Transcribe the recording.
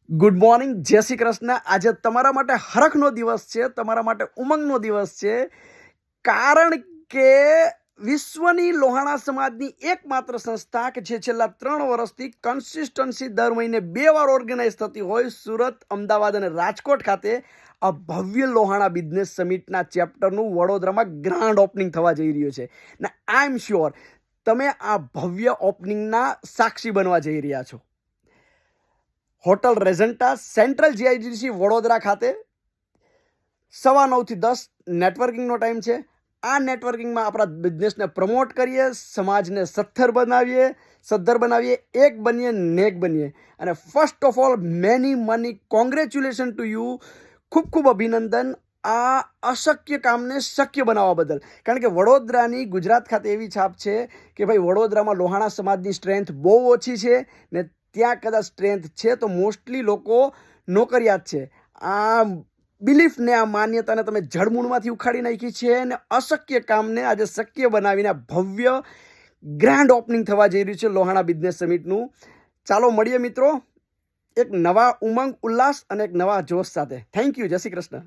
Good morning, જય શ્રી કૃષ્ણ. આજે તમારા માટે હરખનો દિવસ છે, તમારા માટે ઉમંગનો દિવસ છે. કારણ કે વિશ્વની લોહાણા સમાજની એકમાત્ર સંસ્થા કે જે છેલ્લા 3 વર્ષથી કન્સિસ્ટન્સી દર મહિને 2 વાર ઓર્ગેનાઇઝ થતી હોય, સુરત, અમદાવાદ અને રાજકોટ ખાતે આ ભવ્ય લોહાણા બિઝનેસ સમિટના ચેપ્ટરનું વડોદરામાં ગ્રાન્ડ ઓપનિંગ થવા જઈ રહ્યું છે. ને આઈ એમ શ્યોર તમે આ ભવ્ય ઓપનિંગના સાક્ષી બનવા જઈ રહ્યા છો. હોટલ રેઝન્ટા, સેન્ટ્રલ જીઆઈડીસી વડોદરા ખાતે 9:15 થી 10 નેટવર્કિંગનો ટાઈમ છે. આ નેટવર્કિંગમાં આપણા બિઝનેસને પ્રમોટ કરીએ, સમાજને સદ્ધર બનાવીએ, એક બનીએ, નેક બનીએ. અને first of all many money congratulation to you. ખૂબ ખૂબ અભિનંદન આ અશક્ય કામને શક્ય બનાવવા બદલ. કારણ કે વડોદરાની ગુજરાત ખાતે એવી છાપ છે કે ભાઈ વડોદરામાં લોહાણા સમાજની સ્ટ્રેન્થ બહુ ઓછી છે ને ત્યાં કદાચ સ્ટ્રેન્થ છે તો મોસ્ટલી લોકો નોકરિયાત છે. આ બિલીફને, આ માન્યતાને તમે જળમૂળમાંથી ઉખાડી નાખી છે અને અશક્ય કામને આજે શક્ય બનાવીને ભવ્ય ગ્રાન્ડ ઓપનિંગ થવા જઈ રહ્યું છે લોહાણા બિઝનેસ સમિટનું. ચાલો મળીએ મિત્રો, એક નવા ઉમંગ, ઉલ્લાસ અને એક નવા જોશ સાથે. Thank you. જય શ્રી કૃષ્ણ.